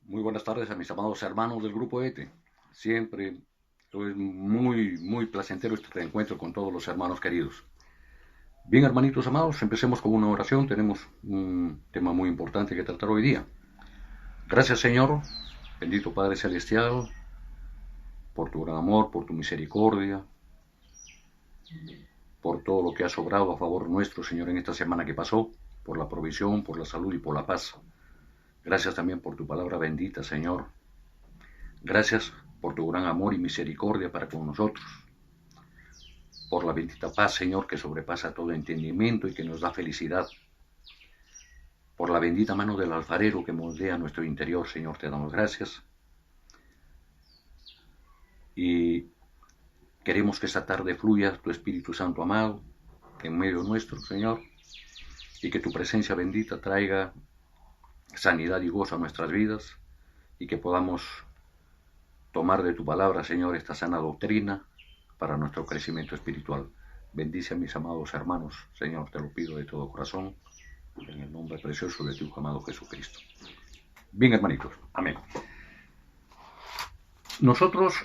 Muy buenas tardes a mis amados hermanos del grupo ETE. Siempre es muy placentero este encuentro con todos los hermanos queridos. Bien, hermanitos amados, empecemos con una oración. Tenemos un tema muy importante que tratar hoy día. Gracias, Señor, bendito Padre Celestial, por tu gran amor, por tu misericordia, por todo lo que has obrado a favor nuestro, Señor, en esta semana que pasó, por la provisión, por la salud y por la paz. Gracias también por tu palabra bendita, Señor. Gracias por tu gran amor y misericordia para con nosotros, por la bendita paz, Señor, que sobrepasa todo entendimiento y que nos da felicidad, por la bendita mano del alfarero que moldea nuestro interior, Señor, te damos gracias. Y queremos que esta tarde fluya tu Espíritu Santo amado en medio nuestro, Señor, y que tu presencia bendita traiga sanidad y gozo a nuestras vidas, y que podamos tomar de tu palabra, Señor, esta sana doctrina para nuestro crecimiento espiritual. Bendice a mis amados hermanos, Señor, te lo pido de todo corazón, en el nombre precioso de tu amado Jesucristo. Bien, hermanitos, amén. Nosotros,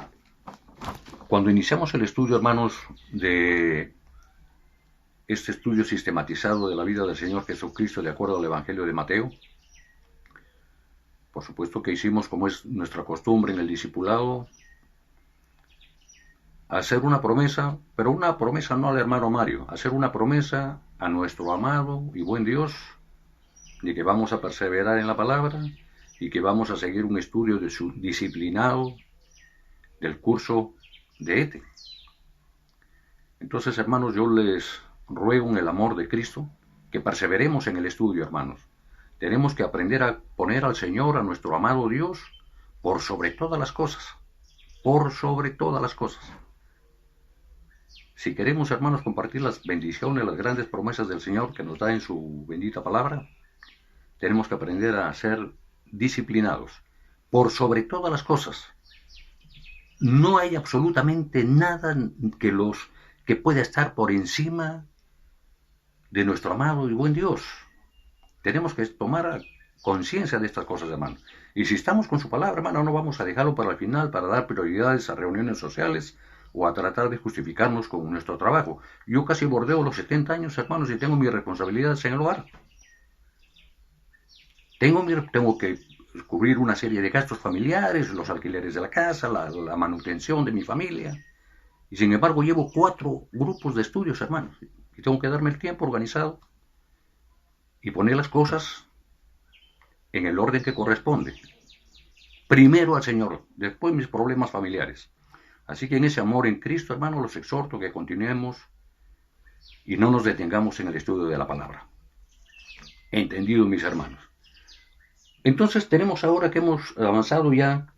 cuando iniciamos el estudio, hermanos, de este estudio sistematizado de la vida del Señor Jesucristo de acuerdo al Evangelio de Mateo, por supuesto que hicimos, como es nuestra costumbre en el discipulado, hacer una promesa, pero una promesa no al hermano Mario, hacer una promesa a nuestro amado y buen Dios, de que vamos a perseverar en la palabra y que vamos a seguir un estudio disciplinado del curso de ETE. Entonces, hermanos, yo les ruego en el amor de Cristo que perseveremos en el estudio, hermanos. Tenemos que aprender a poner al Señor, a nuestro amado Dios, por sobre todas las cosas. Por sobre todas las cosas. Si queremos, hermanos, compartir las bendiciones, las grandes promesas del Señor que nos da en su bendita palabra, tenemos que aprender a ser disciplinados. Por sobre todas las cosas. No hay absolutamente nada que pueda estar por encima de nuestro amado y buen Dios. Tenemos que tomar conciencia de estas cosas, hermano. Y si estamos con su palabra, hermano, no vamos a dejarlo para el final, para dar prioridades a reuniones sociales o a tratar de justificarnos con nuestro trabajo. Yo casi bordeo los 70 años, hermanos, y tengo mis responsabilidades en el hogar. Tengo que cubrir una serie de gastos familiares, los alquileres de la casa, la manutención de mi familia. Y sin embargo llevo 4 grupos de estudios, hermanos. Y tengo que darme el tiempo organizado y poner las cosas en el orden que corresponde. Primero al Señor, después mis problemas familiares. Así que en ese amor en Cristo, hermanos, los exhorto que continuemos y no nos detengamos en el estudio de la palabra. Entendido, mis hermanos. Entonces tenemos ahora que hemos avanzado ya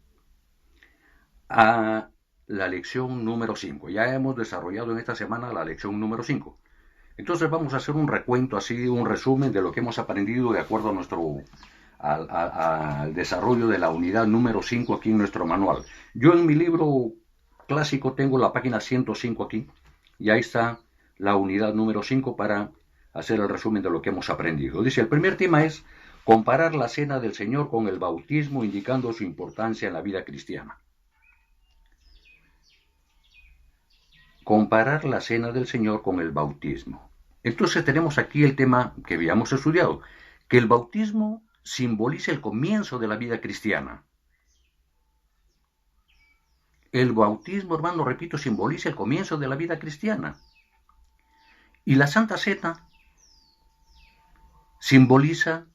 a la lección número 5. Ya hemos desarrollado en esta semana la lección número 5. Entonces vamos a hacer un recuento, así un resumen de lo que hemos aprendido de acuerdo a al desarrollo de la unidad número 5 aquí en nuestro manual. Yo en mi libro clásico tengo la página 105 aquí, y ahí está la unidad número 5 para hacer el resumen de lo que hemos aprendido. Dice, el primer tema es comparar la cena del Señor con el bautismo, indicando su importancia en la vida cristiana. Comparar la cena del Señor con el bautismo. Entonces tenemos aquí el tema que habíamos estudiado, que el bautismo simboliza el comienzo de la vida cristiana. El bautismo, hermano, repito, simboliza el comienzo de la vida cristiana. Y la Santa Cena simboliza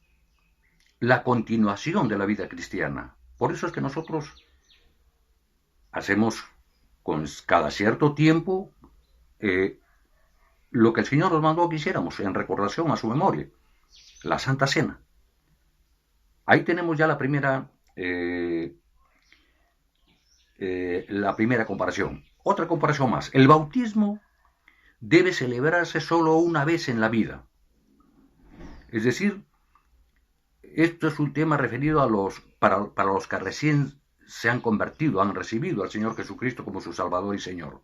la continuación de la vida cristiana. Por eso es que nosotros hacemos con cada cierto tiempo lo que el Señor nos mandó que hiciéramos en recordación a su memoria, la Santa Cena. Ahí tenemos ya la primera comparación. Otra comparación más. El bautismo debe celebrarse solo una vez en la vida. Es decir, esto es un tema referido para los que recién se han convertido, han recibido al Señor Jesucristo como su Salvador y Señor.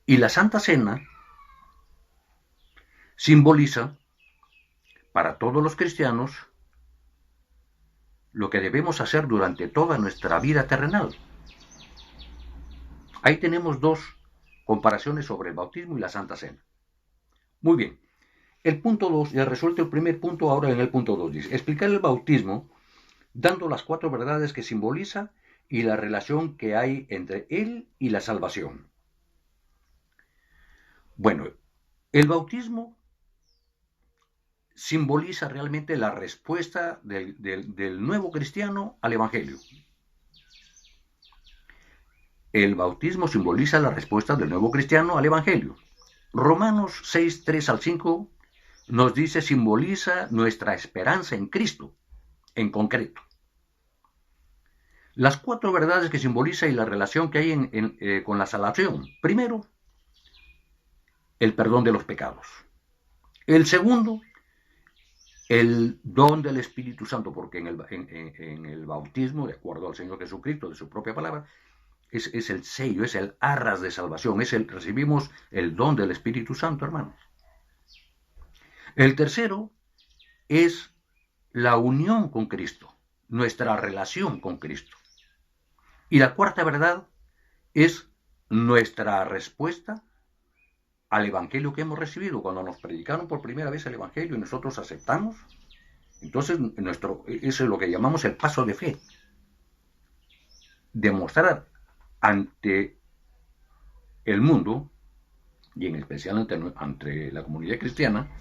Y la Santa Cena simboliza para todos los cristianos lo que debemos hacer durante toda nuestra vida terrenal. Ahí tenemos dos comparaciones sobre el bautismo y la Santa Cena. Muy bien. El punto 2, ya resuelto el primer punto, ahora en el punto 2 dice, explicar el bautismo dando las 4 verdades que simboliza y la relación que hay entre él y la salvación. Bueno, el bautismo simboliza realmente la respuesta del nuevo cristiano al Evangelio. El bautismo simboliza la respuesta del nuevo cristiano al Evangelio. Romanos 6, 3 al 5 nos dice, simboliza nuestra esperanza en Cristo, en concreto. Las 4 verdades que simboliza y la relación que hay con la salvación. Primero, el perdón de los pecados. El segundo, el don del Espíritu Santo, porque en el bautismo, de acuerdo al Señor Jesucristo, de su propia palabra, es el sello, es el arras de salvación, recibimos el don del Espíritu Santo, hermanos. El tercero es la unión con Cristo, nuestra relación con Cristo. Y la cuarta verdad es nuestra respuesta al Evangelio que hemos recibido. Cuando nos predicaron por primera vez el Evangelio y nosotros aceptamos, entonces eso es lo que llamamos el paso de fe. Demostrar ante el mundo, y en especial ante la comunidad cristiana,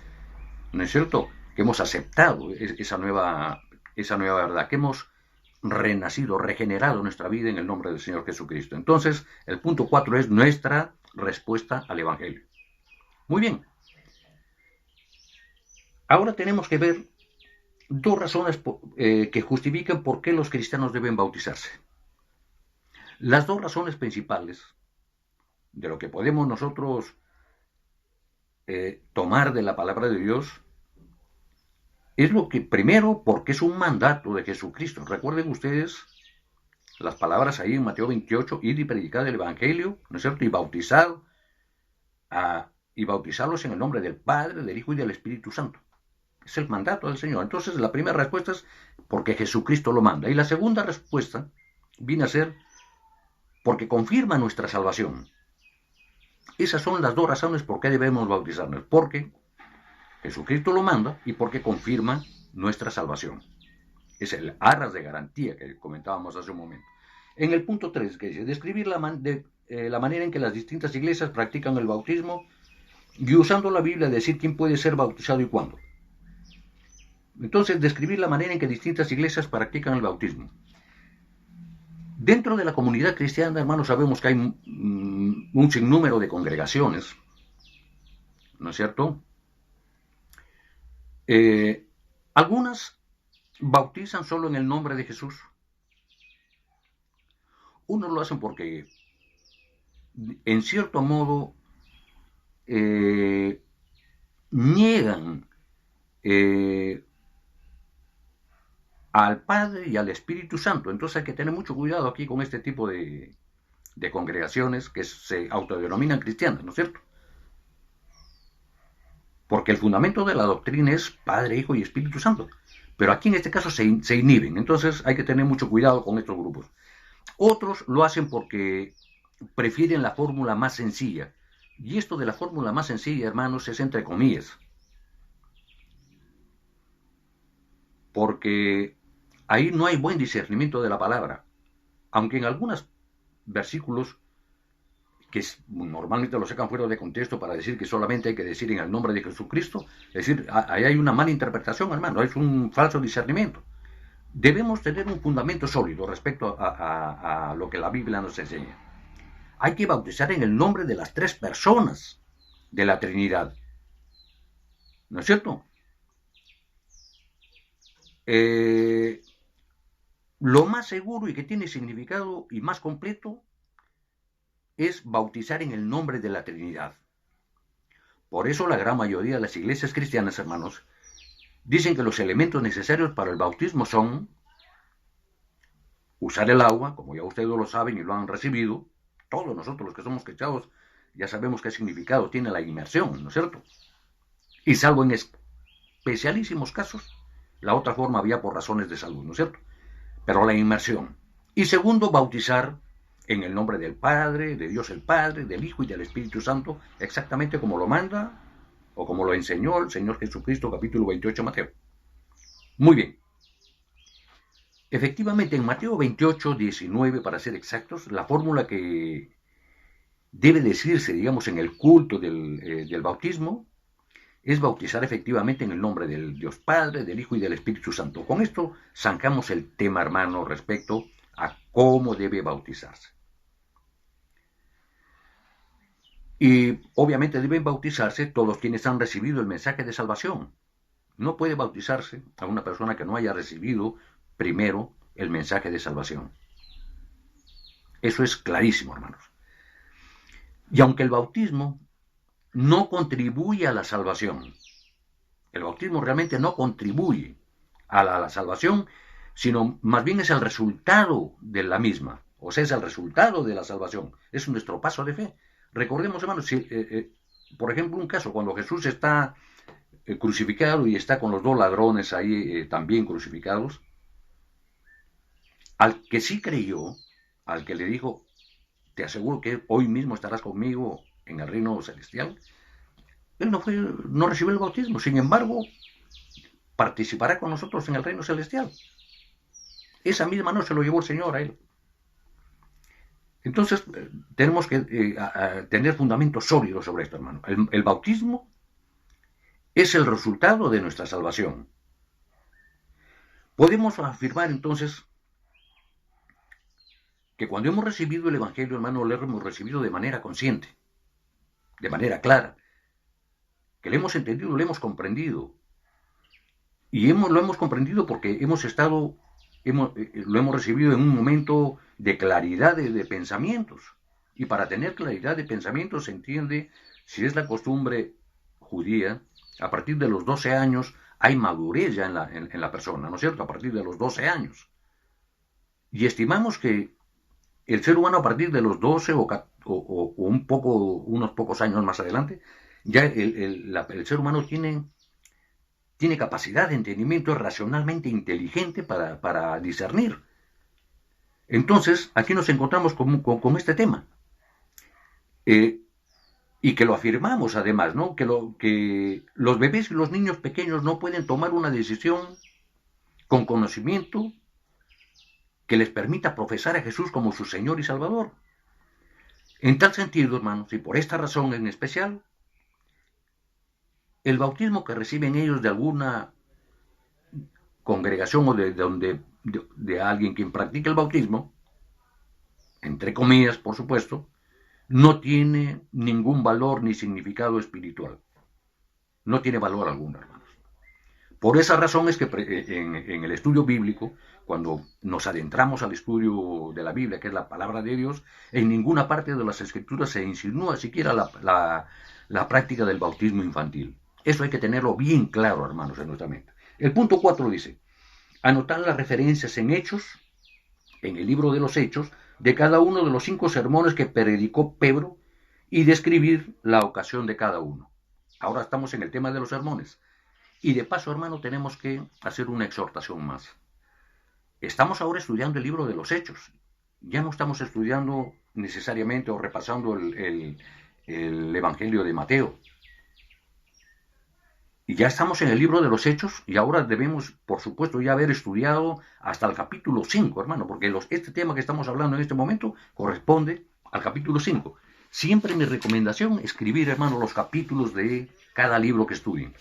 ¿no es cierto?, que hemos aceptado esa nueva verdad, que hemos renacido, regenerado nuestra vida en el nombre del Señor Jesucristo. Entonces, el punto 4 es nuestra respuesta al Evangelio. Muy bien. Ahora tenemos que ver 2 razones que justifican por qué los cristianos deben bautizarse. Las 2 razones principales de lo que podemos nosotros tomar de la palabra de Dios es lo que, primero, porque es un mandato de Jesucristo. Recuerden ustedes las palabras ahí en Mateo 28, id y predicad el Evangelio, ¿no es cierto?, y bautizarlos en el nombre del Padre, del Hijo y del Espíritu Santo. Es el mandato del Señor. Entonces, la primera respuesta es porque Jesucristo lo manda. Y la segunda respuesta viene a ser porque confirma nuestra salvación. Esas son las 2 razones por qué debemos bautizarnos. Porque Jesucristo lo manda y porque confirma nuestra salvación. Es el arras de garantía que comentábamos hace un momento. En el punto 3, que dice, describir la manera en que las distintas iglesias practican el bautismo y usando la Biblia decir quién puede ser bautizado y cuándo. Entonces, describir la manera en que distintas iglesias practican el bautismo. Dentro de la comunidad cristiana, hermanos, sabemos que hay un sinnúmero de congregaciones, ¿no es cierto? Algunas bautizan solo en el nombre de Jesús. Unos lo hacen porque, en cierto modo, niegan al Padre y al Espíritu Santo. Entonces hay que tener mucho cuidado aquí con este tipo de congregaciones que se autodenominan cristianas, ¿no es cierto? Porque el fundamento de la doctrina es Padre, Hijo y Espíritu Santo. Pero aquí en este caso se inhiben. Entonces hay que tener mucho cuidado con estos grupos. Otros lo hacen porque prefieren la fórmula más sencilla. Y esto de la fórmula más sencilla, hermanos, es entre comillas. Porque ahí no hay buen discernimiento de la palabra. Aunque en algunos versículos que normalmente lo sacan fuera de contexto para decir que solamente hay que decir en el nombre de Jesucristo, es decir, ahí hay una mala interpretación, hermano, es un falso discernimiento. Debemos tener un fundamento sólido respecto a lo que la Biblia nos enseña. Hay que bautizar en el nombre de las 3 personas de la Trinidad. ¿No es cierto? Lo más seguro y que tiene significado y más completo es bautizar en el nombre de la Trinidad. Por eso la gran mayoría de las iglesias cristianas, hermanos, dicen que los elementos necesarios para el bautismo son usar el agua, como ya ustedes lo saben y lo han recibido. Todos nosotros los que somos cristianos ya sabemos qué significado tiene la inmersión, ¿no es cierto? Y salvo en especialísimos casos, la otra forma había por razones de salud, ¿no es cierto? pero la inmersión. Y segundo, bautizar en el nombre del Padre, de Dios el Padre, del Hijo y del Espíritu Santo, exactamente como lo manda o como lo enseñó el Señor Jesucristo, capítulo 28 de Mateo. Muy bien. Efectivamente, en Mateo 28, 19, para ser exactos, la fórmula que debe decirse, digamos, en el culto del bautismo, es bautizar efectivamente en el nombre del Dios Padre, del Hijo y del Espíritu Santo. Con esto zancamos el tema, hermano, respecto a cómo debe bautizarse. Y obviamente deben bautizarse todos quienes han recibido el mensaje de salvación. No puede bautizarse a una persona que no haya recibido primero el mensaje de salvación. Eso es clarísimo, hermanos. Y aunque el bautismo no contribuye a la salvación, el bautismo realmente no contribuye a la salvación, sino más bien es el resultado de la misma, o sea, es el resultado de la salvación, es nuestro paso de fe. Recordemos, hermanos, por ejemplo, un caso, cuando Jesús está crucificado y está con los dos ladrones ahí también crucificados, al que sí creyó, al que le dijo, te aseguro que hoy mismo estarás conmigo en el reino celestial, él no recibió el bautismo, sin embargo, participará con nosotros en el reino celestial. Esa misma noche lo llevó el Señor a él. Entonces, tenemos que tener fundamentos sólidos sobre esto, hermano. El bautismo es el resultado de nuestra salvación. Podemos afirmar entonces que cuando hemos recibido el Evangelio, hermano, lo hemos recibido de manera consciente, de manera clara, que lo hemos entendido, lo hemos comprendido. Y lo hemos comprendido porque lo hemos recibido en un momento de claridad de pensamientos. Y para tener claridad de pensamientos se entiende, si es la costumbre judía, a partir de los 12 años hay madurez ya en la persona, ¿no es cierto? A partir de los 12 años. Y estimamos que el ser humano a partir de los 12 o unos pocos años más adelante, ya el ser humano tiene capacidad de entendimiento, es racionalmente inteligente para discernir. Entonces, aquí nos encontramos con este tema. Y que lo afirmamos además, ¿no? Que los bebés y los niños pequeños no pueden tomar una decisión con conocimiento que les permita profesar a Jesús como su Señor y Salvador. En tal sentido, hermanos, y por esta razón en especial, el bautismo que reciben ellos de alguna congregación o de alguien quien practica el bautismo, entre comillas, por supuesto, no tiene ningún valor ni significado espiritual. No tiene valor alguno, hermanos. Por esa razón es que en el estudio bíblico, cuando nos adentramos al estudio de la Biblia, que es la palabra de Dios, en ninguna parte de las Escrituras se insinúa siquiera la práctica del bautismo infantil. Eso hay que tenerlo bien claro, hermanos, en nuestra mente. El punto 4 dice, anotar las referencias en Hechos, en el libro de los Hechos, de cada uno de los 5 sermones que predicó Pedro y describir la ocasión de cada uno. Ahora estamos en el tema de los sermones. Y de paso, hermano, tenemos que hacer una exhortación más. Estamos ahora estudiando el libro de los Hechos. Ya no estamos estudiando necesariamente o repasando el Evangelio de Mateo. Y ya estamos en el libro de los Hechos y ahora debemos, por supuesto, ya haber estudiado hasta el capítulo 5, hermano, porque este tema que estamos hablando en este momento corresponde al capítulo 5. Siempre mi recomendación es escribir, hermano, los capítulos de cada libro que estudien.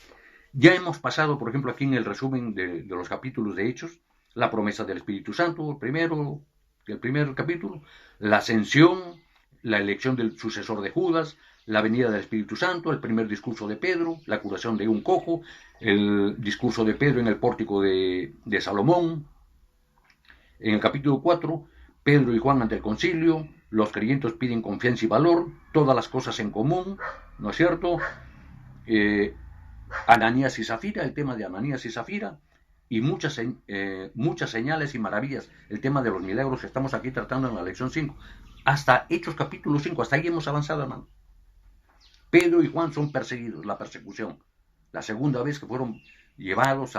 Ya hemos pasado, por ejemplo, aquí en el resumen de los capítulos de Hechos, la promesa del Espíritu Santo, el primer capítulo, la ascensión, la elección del sucesor de Judas, la venida del Espíritu Santo, el primer discurso de Pedro, la curación de un cojo, el discurso de Pedro en el pórtico de Salomón. En el capítulo 4, Pedro y Juan ante el concilio, los creyentes piden confianza y valor, todas las cosas en común, ¿no es cierto? Ananías y Zafira, el tema de Ananías y Zafira, y muchas señales y maravillas, el tema de los milagros que estamos aquí tratando en la lección 5. Hasta Hechos capítulo 5, hasta ahí hemos avanzado, hermano. Pedro y Juan son perseguidos, la persecución. La segunda vez que fueron llevados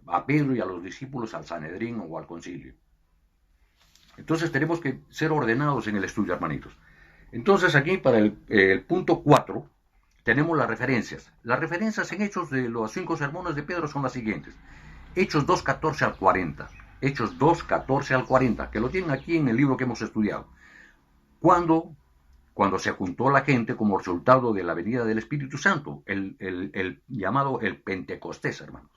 a Pedro y a los discípulos al Sanedrín o al concilio. Entonces tenemos que ser ordenados en el estudio, hermanitos. Entonces aquí para el punto 4 tenemos las referencias. Las referencias en Hechos de los 5 sermones de Pedro son las siguientes. Hechos 2:14 al 40. Hechos 2:14 al 40, que lo tienen aquí en el libro que hemos estudiado. Cuando se juntó la gente como resultado de la venida del Espíritu Santo, el llamado el Pentecostés, hermanos.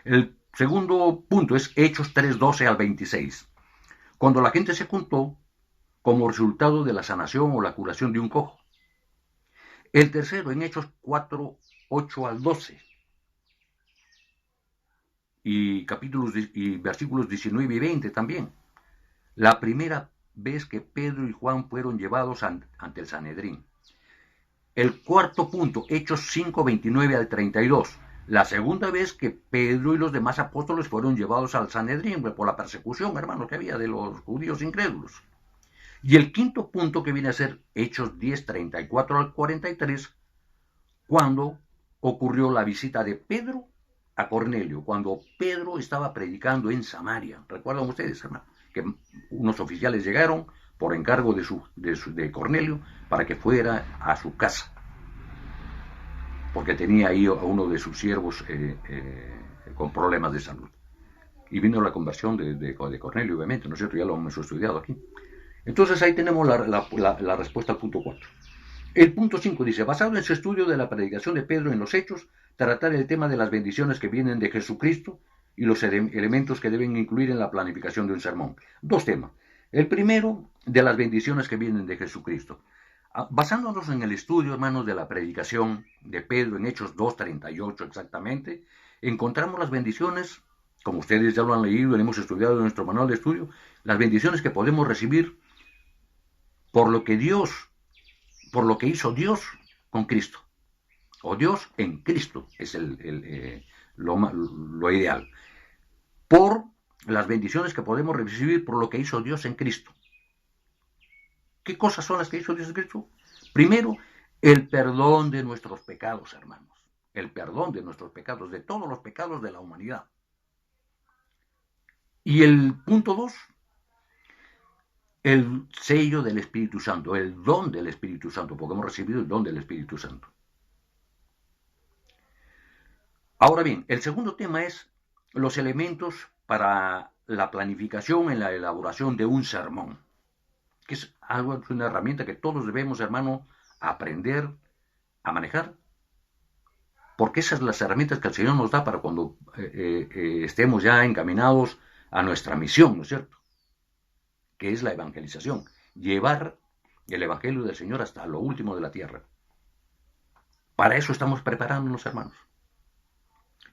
El segundo punto es Hechos 3:12 al 26. Cuando la gente se juntó como resultado de la sanación o la curación de un cojo. El tercero en Hechos 4:8 al 12. Y versículos 19 y 20 también. La primera vez que Pedro y Juan fueron llevados ante el Sanedrín. El cuarto punto, Hechos 5:29 al 32. La segunda vez que Pedro y los demás apóstoles fueron llevados al Sanedrín por la persecución, hermanos, que había de los judíos incrédulos. Y el quinto punto, que viene a ser Hechos 10:34 al 43, cuando ocurrió la visita de Pedro a Cornelio, cuando Pedro estaba predicando en Samaria. ¿Recuerdan ustedes, hermano? Que unos oficiales llegaron por encargo de Cornelio para que fuera a su casa, porque tenía ahí a uno de sus siervos con problemas de salud. Y vino la conversión de Cornelio, obviamente, ¿no es cierto? Ya lo hemos estudiado aquí. Entonces ahí tenemos la respuesta al punto 4. El punto 5 dice, basado en su estudio de la predicación de Pedro en los Hechos, tratar el tema de las bendiciones que vienen de Jesucristo y los elementos que deben incluir en la planificación de un sermón. Dos temas. El primero, de las bendiciones que vienen de Jesucristo. Basándonos en el estudio, hermanos, de la predicación de Pedro en Hechos 2:38 exactamente, encontramos las bendiciones, como ustedes ya lo han leído y hemos estudiado en nuestro manual de estudio, las bendiciones que podemos recibir por lo que hizo Dios con Cristo, o Dios en Cristo, es lo ideal, por las bendiciones que podemos recibir por lo que hizo Dios en Cristo. ¿Qué cosas son las que hizo Dios en Cristo? Primero, el perdón de nuestros pecados, hermanos, el perdón de nuestros pecados, de todos los pecados de la humanidad. Y el punto 2, el sello del Espíritu Santo, el don del Espíritu Santo, porque hemos recibido el don del Espíritu Santo. Ahora bien, el segundo tema es los elementos para la planificación en la elaboración de un sermón, que es una herramienta que todos debemos, hermano, aprender a manejar, porque esas son las herramientas que el Señor nos da para cuando estemos ya encaminados a nuestra misión, ¿no es cierto?, que es la evangelización, llevar el evangelio del Señor hasta lo último de la tierra. Para eso estamos preparándonos, hermanos.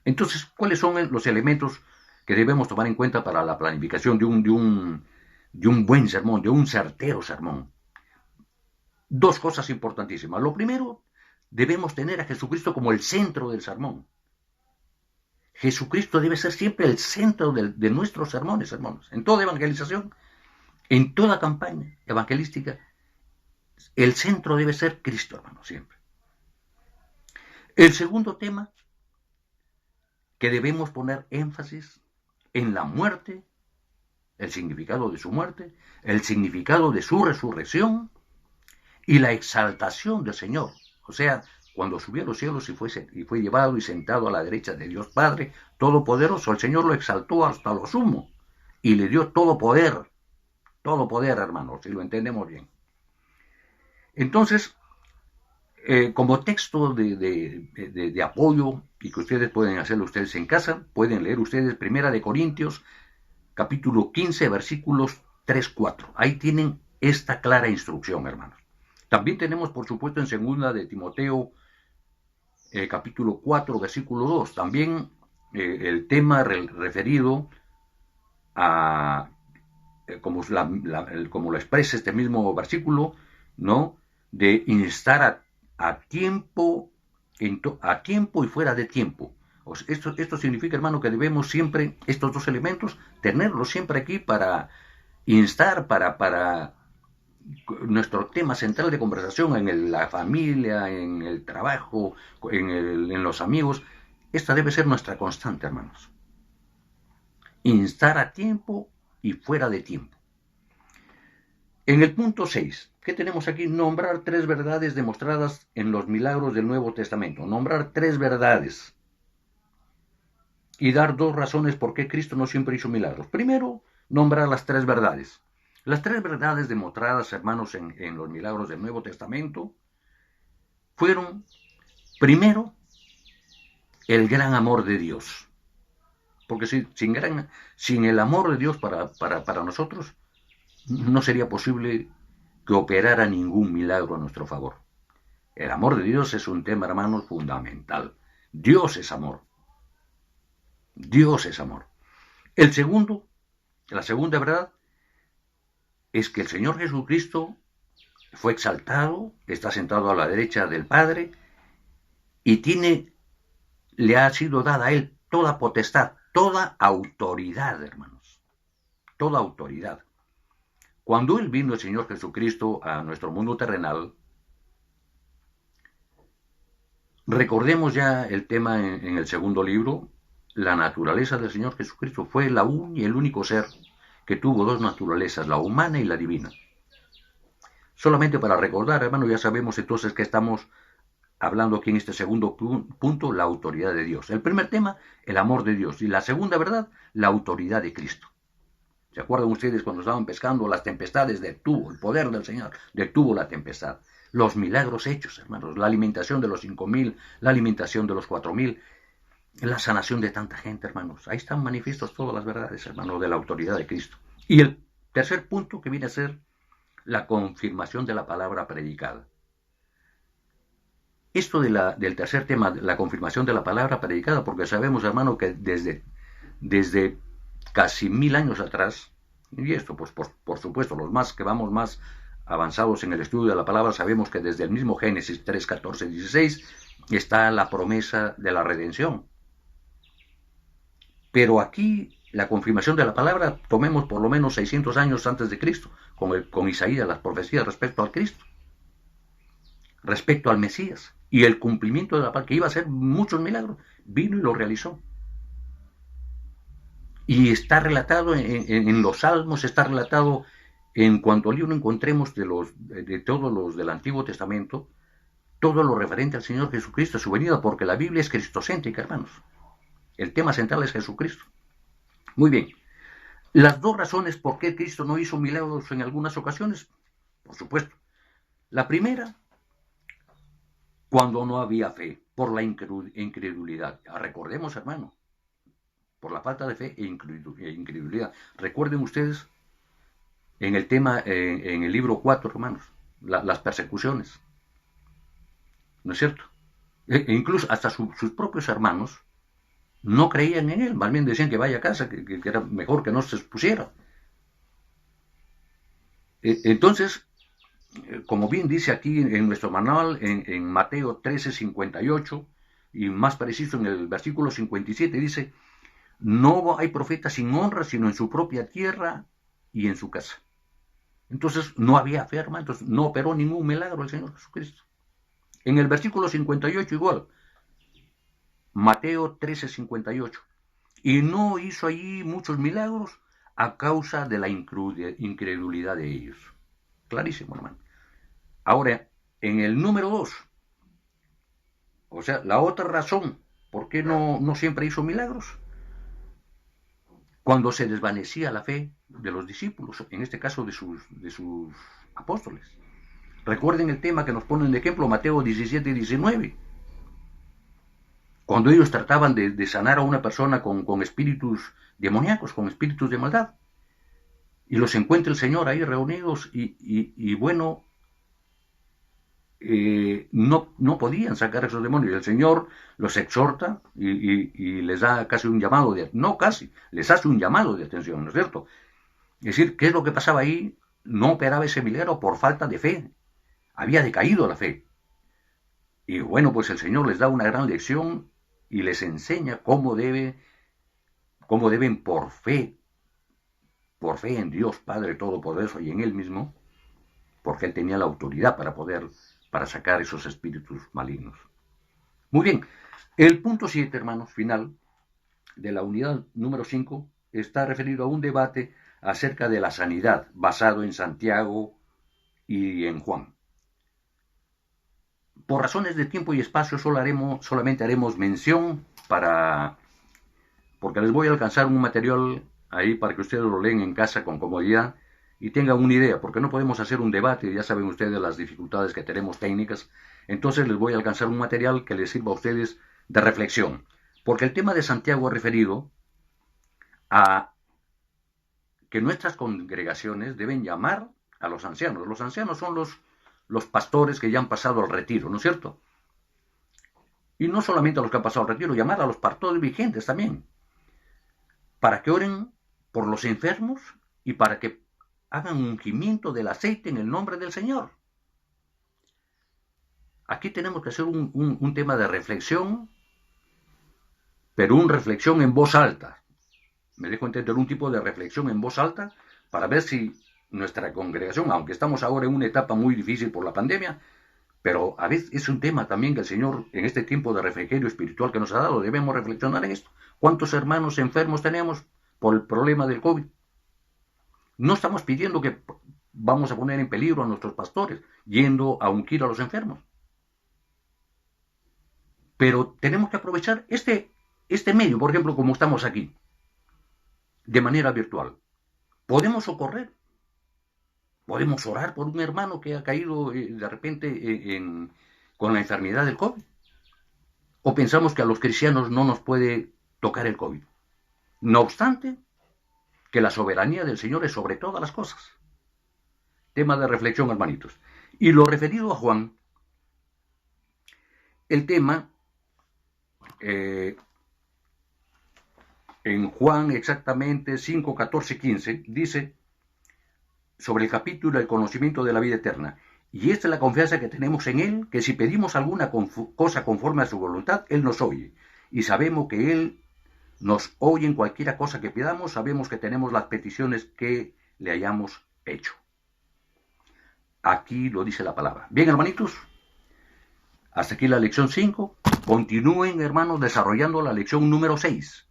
Entonces, ¿cuáles son los elementos que debemos tomar en cuenta para la planificación de un buen sermón, de un certero sermón? Dos cosas importantísimas. Lo primero, debemos tener a Jesucristo como el centro del sermón. Jesucristo debe ser siempre el centro de nuestros sermones, hermanos. En toda evangelización, en toda campaña evangelística, el centro debe ser Cristo, hermano, siempre. El segundo tema, que debemos poner énfasis en la muerte, el significado de su muerte, el significado de su resurrección y la exaltación del Señor. O sea, cuando subió a los cielos y fue llevado y sentado a la derecha de Dios Padre Todopoderoso, el Señor lo exaltó hasta lo sumo y le dio todo poder, hermanos, si lo entendemos bien. Entonces, como texto de apoyo, y que ustedes pueden hacerlo ustedes en casa, pueden leer ustedes 1 Corintios, capítulo 15, versículos 3-4. Ahí tienen esta clara instrucción, hermanos. También tenemos, por supuesto, en 2 Timoteo, capítulo 4, versículo 2, también el tema referido a, como lo expresa este mismo versículo, ¿no?, de instar a tiempo y fuera de tiempo. Esto significa, hermano, que debemos siempre, estos dos elementos, tenerlos siempre aquí para instar, para nuestro tema central de conversación en la familia, en el trabajo, en los amigos. Esta debe ser nuestra constante, hermanos. instar a tiempo y fuera de tiempo. En el punto 6, ¿qué tenemos aquí? Nombrar 3 verdades demostradas en los milagros del Nuevo Testamento. Nombrar 3 verdades y dar 2 razones por qué Cristo no siempre hizo milagros. Primero, nombrar las 3 verdades. Las 3 verdades demostradas, hermanos, en los milagros del Nuevo Testamento fueron, primero, el gran amor de Dios. Porque sin el amor de Dios para nosotros, no sería posible que operara ningún milagro a nuestro favor. El amor de Dios es un tema, hermanos, fundamental. Dios es amor. Dios es amor. La segunda verdad, es que el Señor Jesucristo fue exaltado, está sentado a la derecha del Padre y le ha sido dada a Él toda potestad, toda autoridad, hermanos. Toda autoridad. Cuando Él vino, el Señor Jesucristo, a nuestro mundo terrenal, recordemos ya el tema en el segundo libro, la naturaleza del Señor Jesucristo fue el único ser que tuvo 2 naturalezas, la humana y la divina. Solamente para recordar, hermano, ya sabemos entonces que estamos hablando aquí en este segundo punto, la autoridad de Dios. El primer tema, el amor de Dios. Y la segunda verdad, la autoridad de Cristo. ¿Se acuerdan ustedes cuando estaban pescando las tempestades detuvo, el poder del Señor detuvo la tempestad? Los milagros hechos, hermanos, la alimentación de los 5,000, la alimentación de los 4,000, la sanación de tanta gente, hermanos. Ahí están manifiestos todas las verdades, hermanos, de la autoridad de Cristo. Y el tercer punto, que viene a ser la confirmación de la palabra predicada. Esto del tercer tema, la confirmación de la palabra predicada, porque sabemos, hermano, que desde casi 1000 años atrás, y esto pues por supuesto, los más que vamos más avanzados en el estudio de la palabra, sabemos que desde el mismo Génesis 3, 14, 16 está la promesa de la redención. Pero aquí la confirmación de la palabra, tomemos por lo menos 600 años antes de Cristo, con Isaías, las profecías respecto al Cristo, respecto al Mesías, y el cumplimiento de la palabra, que iba a hacer muchos milagros, vino y lo realizó. Y está relatado en los Salmos, está relatado en cuanto al libro encontremos de todos los del Antiguo Testamento, todo lo referente al Señor Jesucristo, a su venida, porque la Biblia es cristocéntrica, hermanos. El tema central es Jesucristo. Muy bien. Las 2 razones por qué Cristo no hizo milagros en algunas ocasiones, por supuesto. La primera, cuando no había fe, por la incredulidad. Recordemos, hermano, por la falta de fe e incredulidad. Recuerden ustedes en el tema, en el libro 4, hermanos, las persecuciones. ¿No es cierto? Incluso hasta sus propios hermanos no creían en él, más bien decían que vaya a casa, que era mejor que no se expusiera. Entonces, como bien dice aquí en nuestro manual, en Mateo 13, 58, y más preciso en el versículo 57, dice, no hay profeta sin honra, sino en su propia tierra y en su casa. Entonces, no había fe, hermano, entonces no operó ningún milagro el Señor Jesucristo. En el versículo 58 igual, Mateo 13, 58, y no hizo allí muchos milagros a causa de la incredulidad de ellos. Clarísimo, hermano. Ahora, en el número 2, o sea, la otra razón por qué no siempre hizo milagros, cuando se desvanecía la fe de los discípulos, en este caso de sus apóstoles. Recuerden el tema que nos ponen de ejemplo, Mateo 17 y 19. Cuando ellos trataban de sanar a una persona con espíritus demoníacos, con espíritus de maldad. Y los encuentra el Señor ahí reunidos y bueno, no podían sacar a esos demonios. El Señor los exhorta y les da casi un llamado les hace un llamado de atención, ¿no es cierto? Es decir, ¿qué es lo que pasaba ahí? No operaba ese milagro por falta de fe. Había decaído la fe. Y bueno, pues el Señor les da una gran lección y les enseña cómo deben por fe en Dios Padre Todopoderoso y en Él mismo, porque Él tenía la autoridad para sacar esos espíritus malignos. Muy bien, el punto 7, hermanos, final de la unidad número 5, está referido a un debate acerca de la sanidad, basado en Santiago y en Juan. Por razones de tiempo y espacio solamente haremos mención porque les voy a alcanzar un material ahí para que ustedes lo leen en casa con comodidad y tengan una idea, porque no podemos hacer un debate, ya saben ustedes las dificultades que tenemos técnicas. Entonces les voy a alcanzar un material que les sirva a ustedes de reflexión, porque el tema de Santiago es referido a que nuestras congregaciones deben llamar a los ancianos. Los ancianos son los pastores que ya han pasado al retiro, ¿no es cierto? Y no solamente a los que han pasado al retiro, llamar a los pastores vigentes también, para que oren por los enfermos y para que hagan un ungimiento del aceite en el nombre del Señor. Aquí tenemos que hacer un tema de reflexión, pero una reflexión en voz alta. Me dejo entender, un tipo de reflexión en voz alta para ver si nuestra congregación, aunque estamos ahora en una etapa muy difícil por la pandemia, pero a veces es un tema también que el Señor, en este tiempo de refrigerio espiritual que nos ha dado, debemos reflexionar en esto. ¿Cuántos hermanos enfermos tenemos por el problema del COVID? No estamos pidiendo que vamos a poner en peligro a nuestros pastores yendo a ungir a los enfermos. Pero tenemos que aprovechar este medio, por ejemplo, como estamos aquí, de manera virtual. Podemos socorrer, podemos orar por un hermano que ha caído de repente con la enfermedad del COVID. O pensamos que a los cristianos no nos puede tocar el COVID. No obstante, que la soberanía del Señor es sobre todas las cosas. Tema de reflexión, hermanitos. Y lo referido a Juan, el tema, en Juan exactamente 5, 14, 15, dice sobre el capítulo del conocimiento de la vida eterna. Y esta es la confianza que tenemos en Él, que si pedimos alguna cosa conforme a su voluntad, Él nos oye. Y sabemos que Él nos oye en cualquiera cosa que pidamos, sabemos que tenemos las peticiones que le hayamos hecho. Aquí lo dice la palabra. Bien, hermanitos, hasta aquí la lección 5. Continúen, hermanos, desarrollando la lección número 6.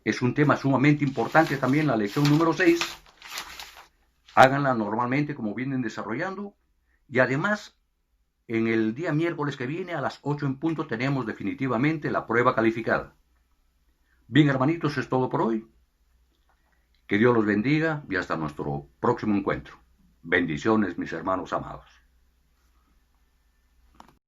Es un tema sumamente importante también la lección número 6. Háganla normalmente como vienen desarrollando. Y además, en el día miércoles que viene a las 8 en punto tenemos definitivamente la prueba calificada. Bien, hermanitos, es todo por hoy. Que Dios los bendiga y hasta nuestro próximo encuentro. Bendiciones, mis hermanos amados.